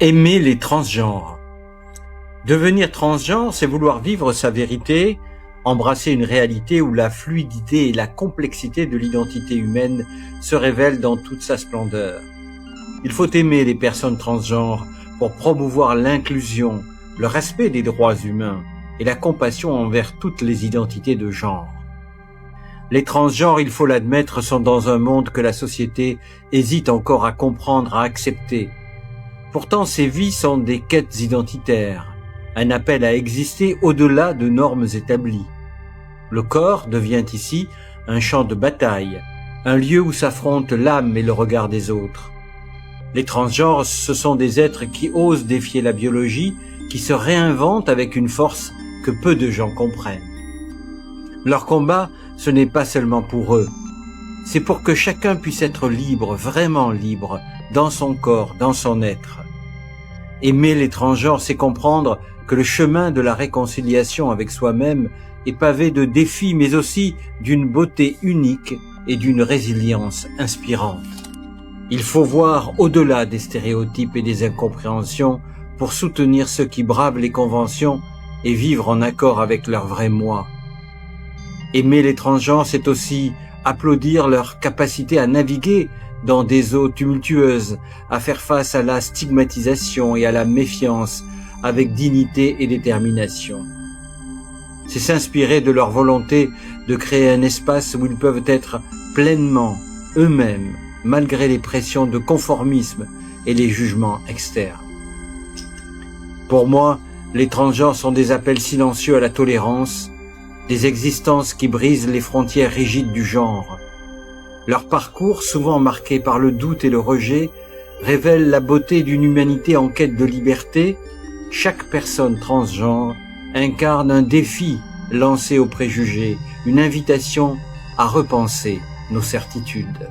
Aimer les transgenres. Devenir transgenre, c'est vouloir vivre sa vérité, embrasser une réalité où la fluidité et la complexité de l'identité humaine se révèlent dans toute sa splendeur. Il faut aimer les personnes transgenres pour promouvoir l'inclusion, le respect des droits humains et la compassion envers toutes les identités de genre. Les transgenres, il faut l'admettre, sont dans un monde que la société hésite encore à comprendre, à accepter. Pourtant, ces vies sont des quêtes identitaires, un appel à exister au-delà de normes établies. Le corps devient ici un champ de bataille, un lieu où s'affrontent l'âme et le regard des autres. Les transgenres, ce sont des êtres qui osent défier la biologie, qui se réinventent avec une force que peu de gens comprennent. Leur combat, ce n'est pas seulement pour eux, c'est pour que chacun puisse être libre, vraiment libre, dans son corps, dans son être. Aimer les transgenres, c'est comprendre que le chemin de la réconciliation avec soi-même est pavé de défis, mais aussi d'une beauté unique et d'une résilience inspirante. Il faut voir au-delà des stéréotypes et des incompréhensions pour soutenir ceux qui bravent les conventions et vivre en accord avec leur vrai moi. Aimer les transgenres, c'est aussi applaudir leur capacité à naviguer dans des eaux tumultueuses, à faire face à la stigmatisation et à la méfiance avec dignité et détermination. C'est s'inspirer de leur volonté de créer un espace où ils peuvent être pleinement eux-mêmes, malgré les pressions de conformisme et les jugements externes. Pour moi, les transgenres sont des appels silencieux à la tolérance, des existences qui brisent les frontières rigides du genre. Leur parcours, souvent marqué par le doute et le rejet, révèle la beauté d'une humanité en quête de liberté. Chaque personne transgenre incarne un défi lancé aux préjugés, une invitation à repenser nos certitudes.